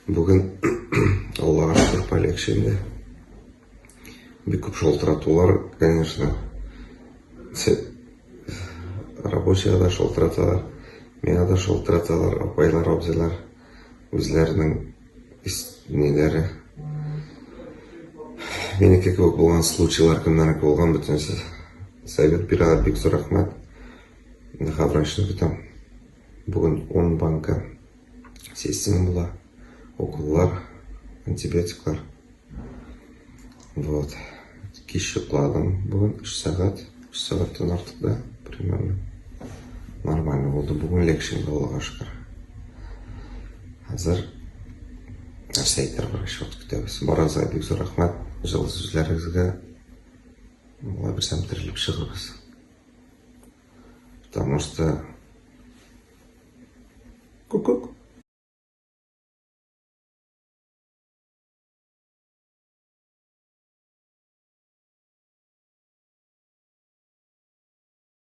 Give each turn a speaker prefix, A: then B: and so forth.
A: Бүгін Аллаға шүкір полегче. Бик көп шолтыратулар, конечно. Рабочийға да шолтыраталар, мені да шолтыраталар, апайлар, абзайлар, өзлерінің нелері. Менікі көп болған случайлар, кімдерікі болған бүтінсіз. Совет береді, бик зор рахмет. Хабаршылық етем. Бүгін 10 банка сессияң була, уколлар, антибиотиклар. Вот. Кеше құладым. Бүгін 3 сағаттан артық да, примерно. Нормально болды. Бүгін лекшін Аллаға шүкір. Қазір нәрсейтер бар, шот күтеміз. Баразға бик зор рахмет. Жылы сөздеріңізге олай бірсем тіріліп шығырбыз. Потому что... Ку-ку.